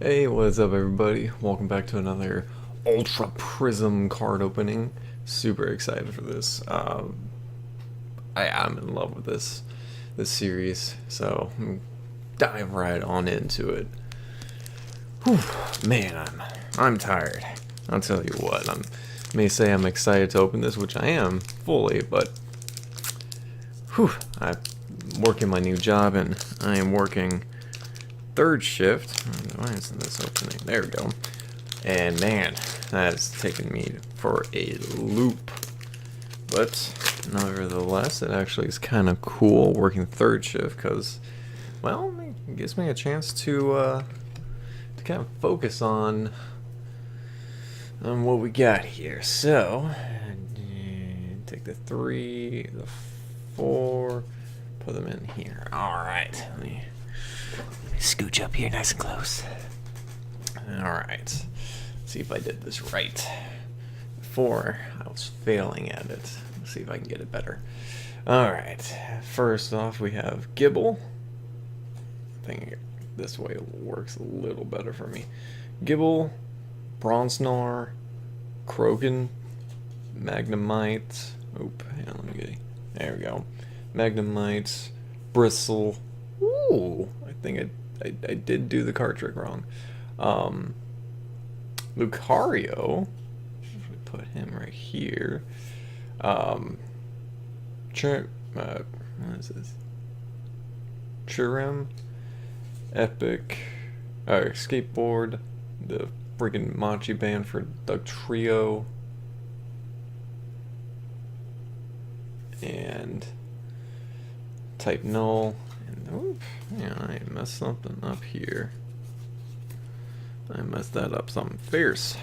Hey, what's up everybody? Welcome back to another Ultra Prism card opening. Super excited for this. I'm in love with this series, so dive right on into it. Whew, man, I'm tired. I'll tell you what, I may say I'm excited to open this, which I am fully, but I'm working my new job and I am working third shift. Why isn't this opening? There we go. And man, that's taken me for a loop. But nevertheless, it actually is kind of cool working third shift because, well, it gives me a chance to kind of focus on what we got here. So, take the 3, the 4, put them in here. All right, let me scooch up here nice and close. Alright, see if I did this right. Before, I was failing at it. Let's see if I can get it better. Alright, first off we have Gibble. I think this way works a little better for me. Gibble, Bronznar, Krogan, Magnemite. Oop, hang on, let me get it. There we go. Magnemite, Bristle. Ooh, I think I did do the card trick wrong. Lucario, put him right here. What is this? Chirem, Epic, Skateboard, the freaking Machi Band for Doug Trio, and Type Null. Oop, yeah, I messed something up here. I messed that up something fierce.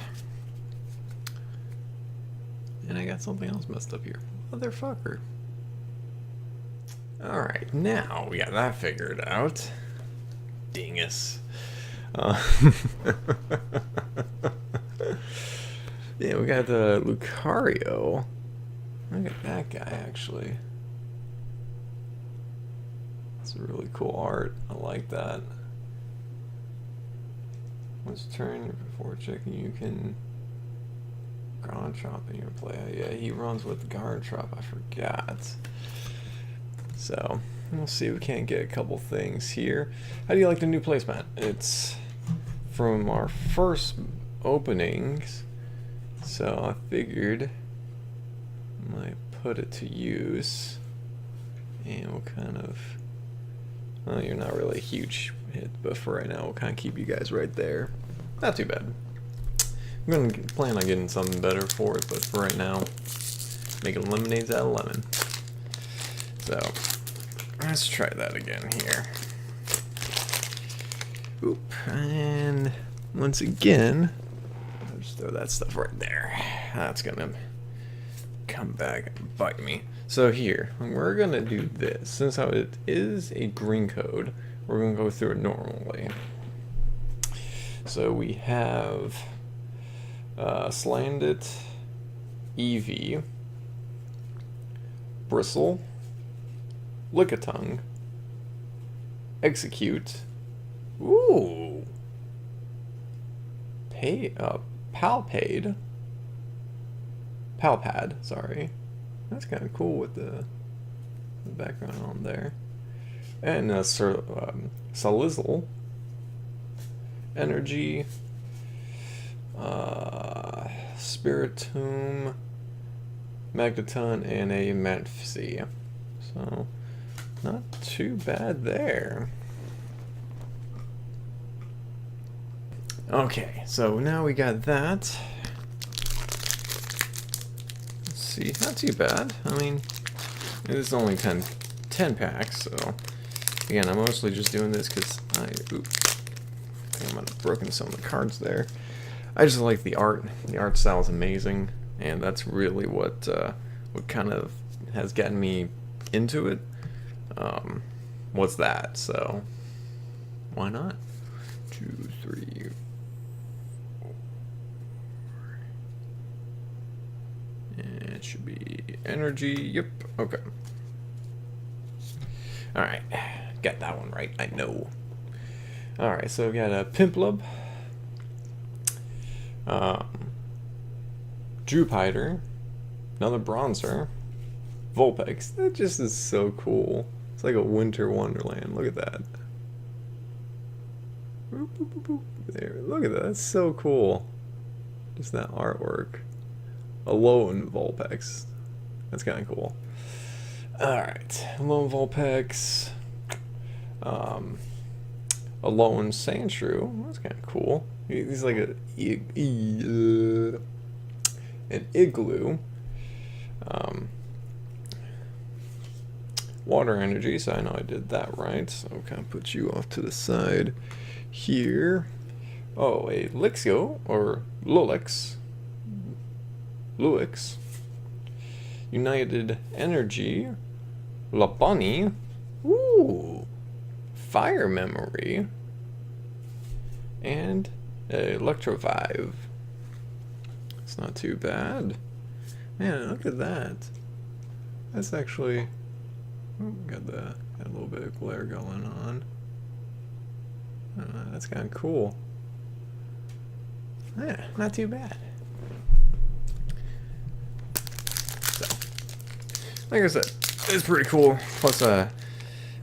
And I got something else messed up here. Motherfucker. Alright, now we got that figured out. Dingus. Yeah, we got Lucario. Look at that guy, actually. It's a really cool art. I like that. Once turn before checking, you can ground chop in your play. Yeah, he runs with guard chop. I forgot. So we'll see if we can't get a couple things here. How do you like the new placemat? It's from our first openings, so I figured I might put it to use, and we'll kind of. Well, you're not really a huge hit, but for right now, we'll kind of keep you guys right there. Not too bad. I'm going to plan on getting something better for it, but for right now, making lemonades out of lemon. So, let's try that again here. Oop, and once again, I'll just throw that stuff right there. That's going to come back and bite me. So here, we're going to do this. Since it is a green code, we're going to go through it normally. So we have Slandit, Eevee, Bristle, Lickitung, Execute, ooh, Palpad, sorry. That's kind of cool with the background on there. And Salizzle, Energy, Spiritomb, Magneton, and a Manphy. So, not too bad there. Okay, so now we got that. See, not too bad. I mean, it is only 10 packs, so again, I'm mostly just doing this because I might have broken some of the cards there. I just like the art. The art style is amazing, and that's really what kind of has gotten me into it. What's that? So why not? 2, 3. It should be energy. Yep. Okay. Alright. Got that one right. I know. Alright, so we got a Piplup, Jupiter, another bronzer, Vulpix. That just is so cool. It's like a winter wonderland. Look at that. Boop, boop, boop, boop. There, look at that. That's so cool. Just that artwork. A lone Vulpix. That's kind of cool. Alright. Lone Vulpix. A lone Sandshrew. That's kind of cool. He's like an igloo. Water energy, so I know I did that right. So I'll kind of put you off to the side here. Oh, a Lixio, or Lulix. United Energy. Labunny. Ooh. Fire Memory. And Electro Vive. It's not too bad. Man, look at that. That's actually... Oh, got a little bit of glare going on. That's kind of cool. Yeah, not too bad. So, like I said, it's pretty cool. Plus, I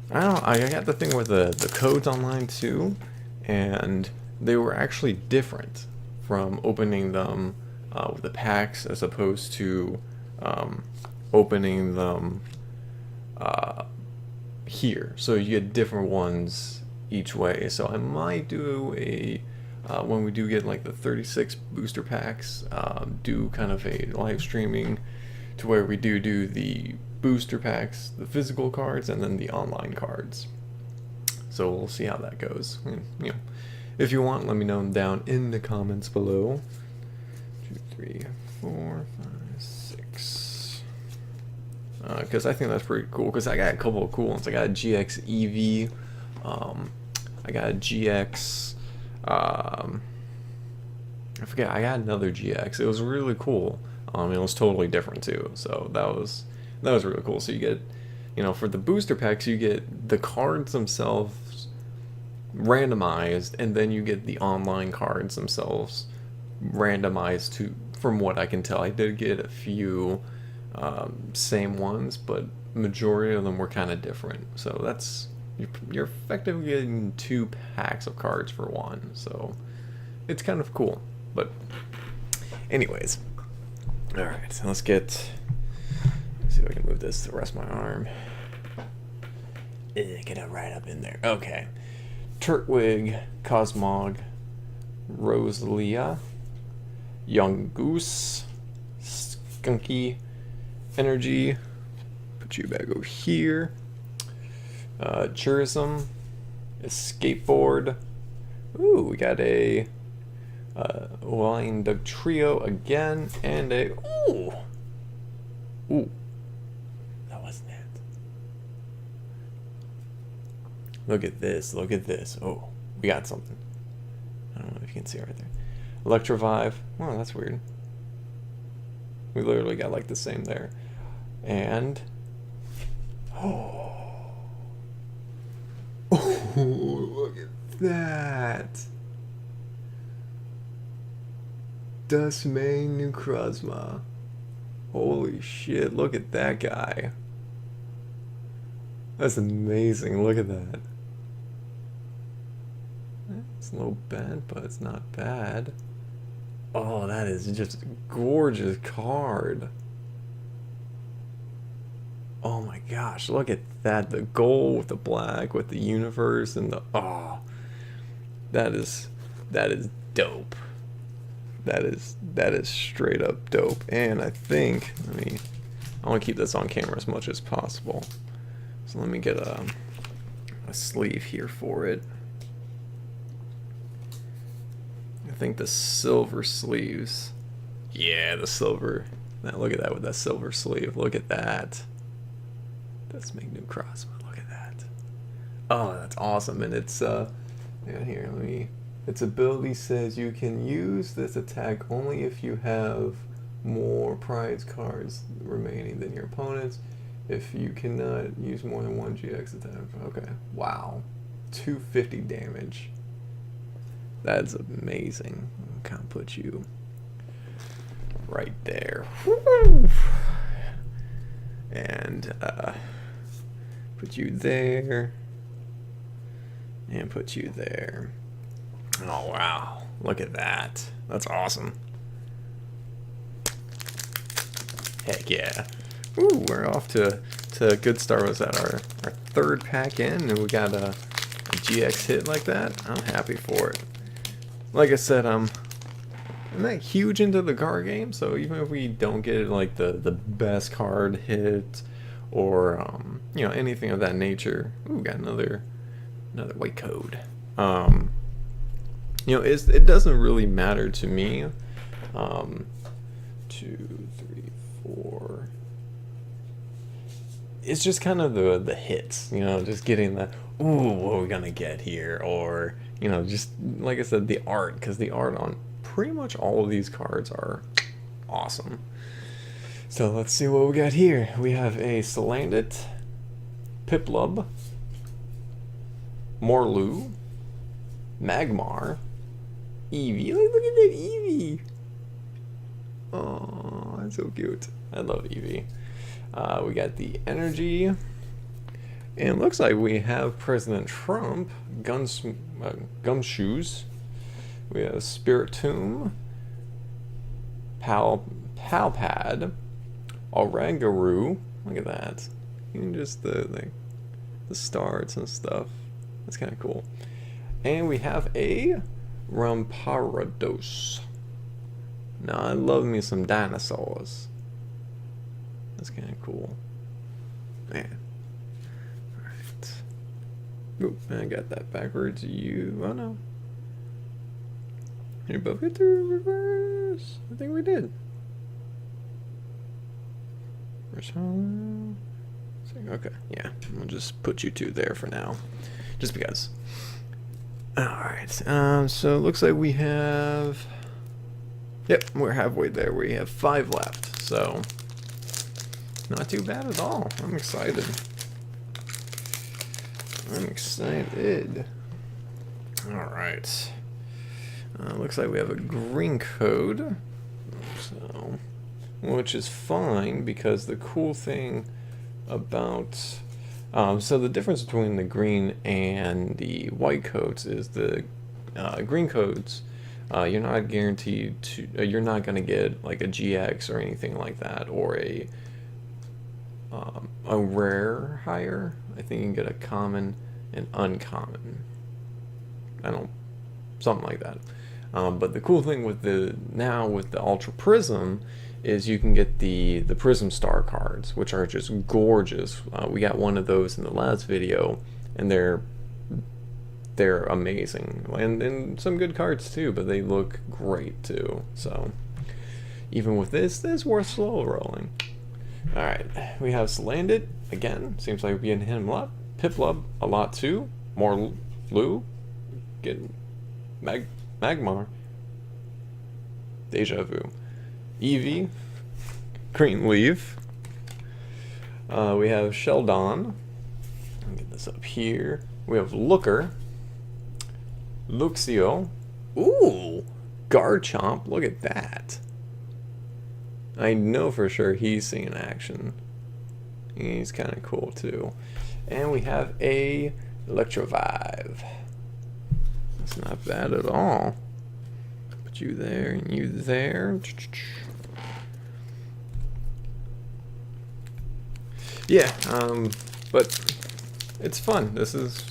got the thing with the codes online too, and they were actually different from opening them with the packs as opposed to opening them here. So you get different ones each way. So I might do a when we do get like the 36 booster packs, do kind of a live streaming to where we do the booster packs, the physical cards, and then the online cards. So we'll see how that goes. And, you know, if you want, let me know down in the comments below. 2, 3, 4, 5, 6. Because I think that's pretty cool. Because I got a couple of cool ones. I got a GX EV. I got a GX. I forget. I got another GX. It was really cool. It was totally different too. So that was really cool. So you get, you know, for the booster packs, you get the cards themselves randomized, and then you get the online cards themselves randomized to. From what I can tell, I did get a few same ones, but majority of them were kind of different. So that's you're effectively getting 2 packs of cards for one. So it's kind of cool. But anyways, all right. So let's see if I can move this to the rest of my arm. Get it right up in there. Okay. Turtwig, Cosmog, Rosalia, Young Goose, Skunky Energy, put you back over here, Churism, a Skateboard, ooh, we got a Wind Trio again, and a, ooh, that wasn't it. Look at this, oh, we got something. I don't know if you can see it right there. Electro Vive. Oh, that's weird. We literally got like the same there. And oh, look at that. Dustmane Necrozma. Holy shit, look at that guy. That's amazing. Look at that. It's a little bent, but it's not bad. Oh, that is just a gorgeous card. Oh my gosh, look at that. The gold with the black, with the universe, and the, oh, that is dope. That is straight up dope. And I think, I want to keep this on camera as much as possible. So let me get a sleeve here for it. I think the silver sleeves. Yeah, the silver. Now look at that with that silver sleeve. Look at that. That's Necrozma. Look at that. Oh, that's awesome. And it's yeah, here, its ability says you can use this attack only if you have more prize cards remaining than your opponents. If you cannot use more than 1 GX attack. Okay. Wow. 250 damage. That's amazing. kind of put you right there. Woo! And put you there. And put you there. Oh, wow. Look at that. That's awesome. Heck yeah. Ooh, we're off to a good start. Was that our third pack in, and we got a GX hit like that? I'm happy for it. Like I said, I'm not huge into the card game, so even if we don't get like the best card hit or you know, anything of that nature. Ooh, got another white code. You know, it doesn't really matter to me. 2, 3, 4. It's just kind of the hits, you know, just getting the, ooh, what are we gonna get here? Or, you know, just like I said, the art, because the art on pretty much all of these cards are awesome. So let's see what we got here. We have a Salandit, Piplup, Morlu, Magmar, Eevee. Look at that Eevee. Oh, that's so cute. I love Eevee. We got the Energy. And it looks like we have President Trump, Gumshoes. We have Spiritomb, Palpad, Orangaroo. Look at that. Even just the stars and stuff. That's kind of cool. And we have a Ramparados. Now, I love me some dinosaurs. That's kind of cool. Man. Alright. Oop, I got that backwards. Oh no. Did we both get through reverse? I think we did. Okay, yeah. I'll just put you two there for now. Just because. Alright, so it looks like we have... Yep, we're halfway there. We have 5 left, so... Not too bad at all. I'm excited. Alright. Looks like we have a green code. So... Which is fine, because the cool thing about... so the difference between the green and the white codes is the green codes, you're not guaranteed to, you're not going to get like a GX or anything like that, or a rare higher. I think you can get a common and uncommon. Something like that. But the cool thing with the Ultra Prism is you can get the Prism Star cards, which are just gorgeous. We got one of those in the last video, and they're amazing, and some good cards too, but they look great too. So even with this worth slow rolling. Alright, we have Salandit again. Seems like we're getting him a lot. Piplup a lot too. More Lu. Getting Magmar. Deja Vu. Eevee. Green Leaf. We have Sheldon. Let me get this up here. We have Looker. Luxio. Ooh! Garchomp. Look at that. I know for sure he's seeing action. He's kind of cool too. And we have a Electro Vive. That's not bad at all. Put you there and you there. Yeah, but it's fun. This is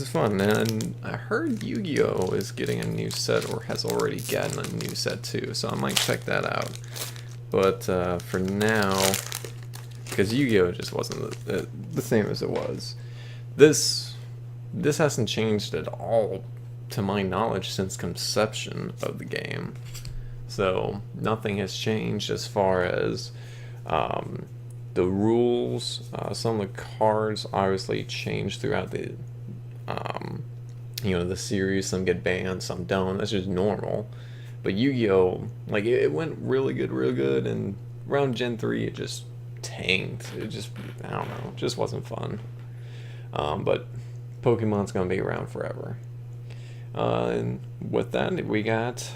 fun, and I heard Yu-Gi-Oh is getting a new set, or has already gotten a new set too, so I might check that out. But for now, because Yu-Gi-Oh just wasn't the same as it was. This hasn't changed at all, to my knowledge, since conception of the game. So nothing has changed as far as the rules. Some of the cards obviously change throughout the the series. Some get banned, some don't. That's just normal. But Yu-Gi-Oh, like, it went really good, and around Gen 3 it just tanked. It just, I don't know, just wasn't fun. But Pokemon's gonna be around forever. And with that, we got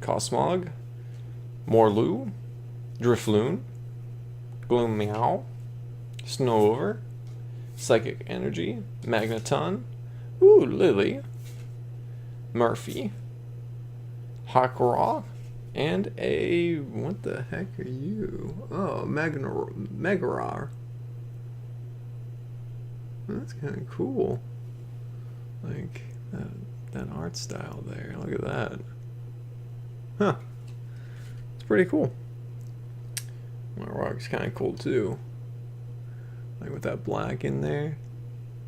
Cosmog, Morlu, Drifloon, Gloom Snowover, Psychic Energy, Magneton, ooh, Lily, Murphy, Hakra, and a, what the heck are you? Oh, Megara. That's kind of cool. Like, that art style there. Look at that. Huh. It's pretty cool. My rock's kind of cool too. Like with that black in there.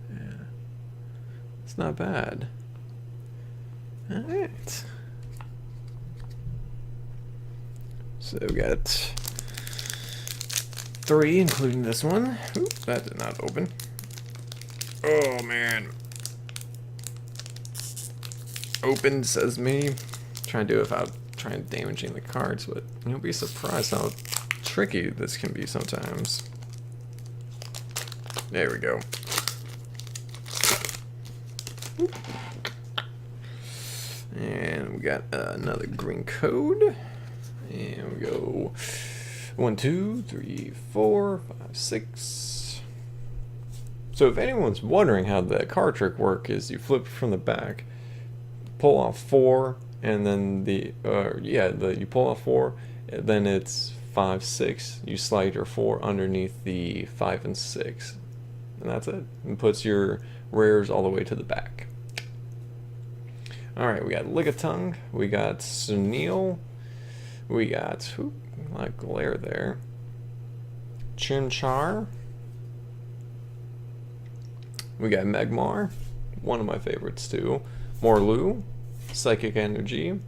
Yeah. It's not bad. Alright. So we got 3, including this one. Oop, that did not open. Oh man. Open, says me. Trying to do it without trying damaging the cards, but you'll be surprised how tricky this can be sometimes. There we go. And we got another green code. And we go 1, 2, 3, 4, 5, 6. So if anyone's wondering how the card trick works, is you flip from the back, pull off 4, and then you pull off 4, then it's 5, 6. You slide your 4 underneath the 5 and 6, and that's it. And puts your rares all the way to the back. All right, we got Lickitung, we got Sunil, we got a lot of glare there. Chimchar. We got Magmar, one of my favorites too. Morlu, Psychic Energy,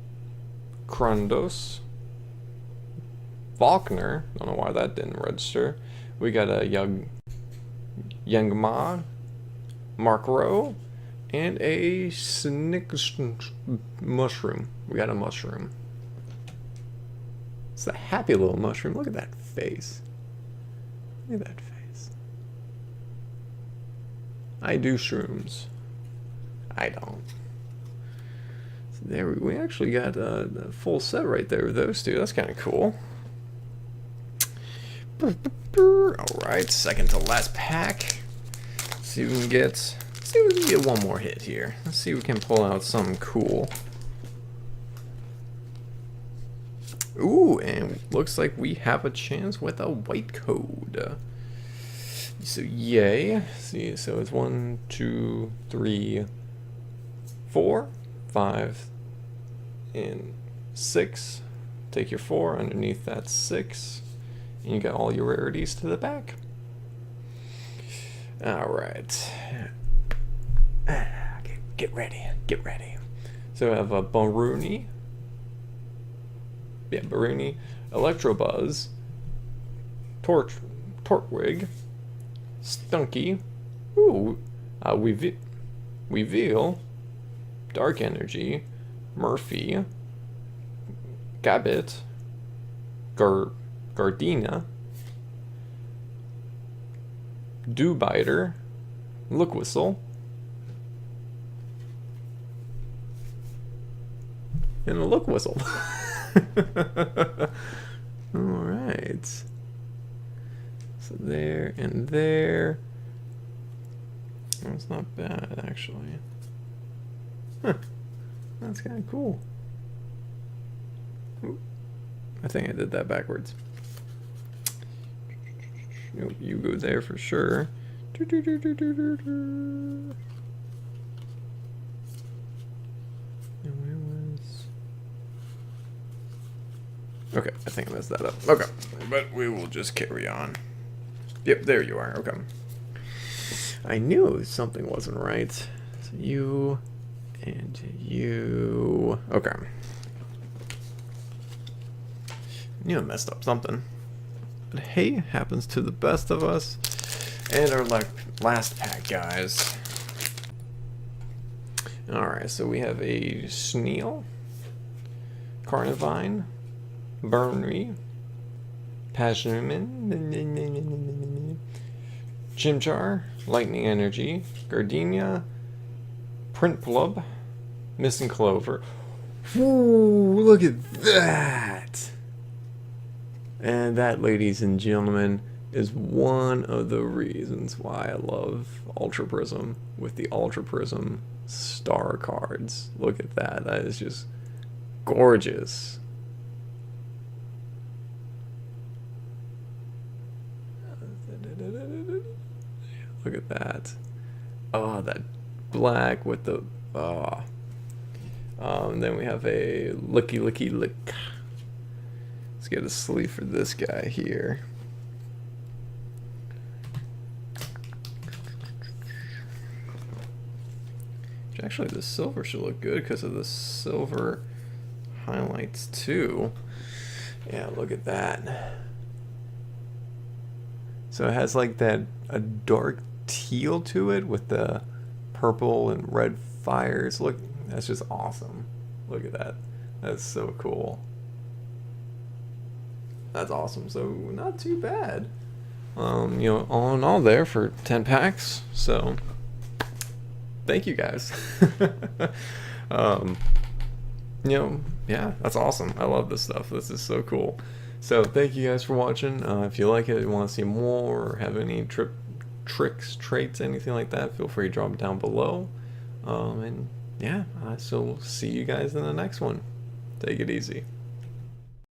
Krundos, Faulkner, don't know why that didn't register. We got a Yangma, Markro, and a mushroom. We got a mushroom. It's a happy little mushroom. Look at that face. Look at that face. I do shrooms. I don't. So there we actually got a full set right there with those two. That's kind of cool. Alright, second to last pack. Let's see if we can get one more hit here. Let's see if we can pull out something cool. Ooh, and looks like we have a chance with a white code. So yay. See, so it's 1, 2, 3, 4, 5, and 6. Take your 4 underneath that 6. And you got all your rarities to the back. Alright. Okay, get ready. Get ready. So I have a Baruni. Yeah, Baruni. Electro Turtwig. Stunky. Ooh. Weevil. Dark Energy. Murphy. Gabbit. Gardena. Dewbiter. Look Whistle. And a Look Whistle. Alright. So there and there. That's not bad, actually. Huh. That's kind of cool. Ooh. I think I did that backwards. Nope, you go there for sure. Okay, I think I messed that up. Okay, but we will just carry on. Yep, there you are. Okay. I knew something wasn't right. So you and you. Okay. I knew I messed up something. But hey, happens to the best of us. And our last pack, guys. Alright, so we have a Sneal, Carnivine, Burnry, Passionman, Chimchar, Lightning Energy, Gardenia, Printplub, Missing Clover. Ooh, look at that! And that, ladies and gentlemen, is one of the reasons why I love Ultra Prism with the Ultra Prism star cards. Look at that. That is just gorgeous. Look at that. Oh, that black with the... Oh. Then we have a Looky Lick. Let's get a sleeve for this guy here. Actually, the silver should look good because of the silver highlights too. Yeah, look at that. So it has like that a dark teal to it with the purple and red fires. Look, that's just awesome. Look at that. That's so cool. That's awesome. So not too bad. You know, all in all there for 10 packs. So thank you guys. You know, yeah, that's awesome. I love this stuff. This is so cool. So thank you guys for watching. If you like it, you want to see more, or have any tricks, traits, anything like that, feel free to drop it down below. And yeah, so we'll see you guys in the next one. Take it easy.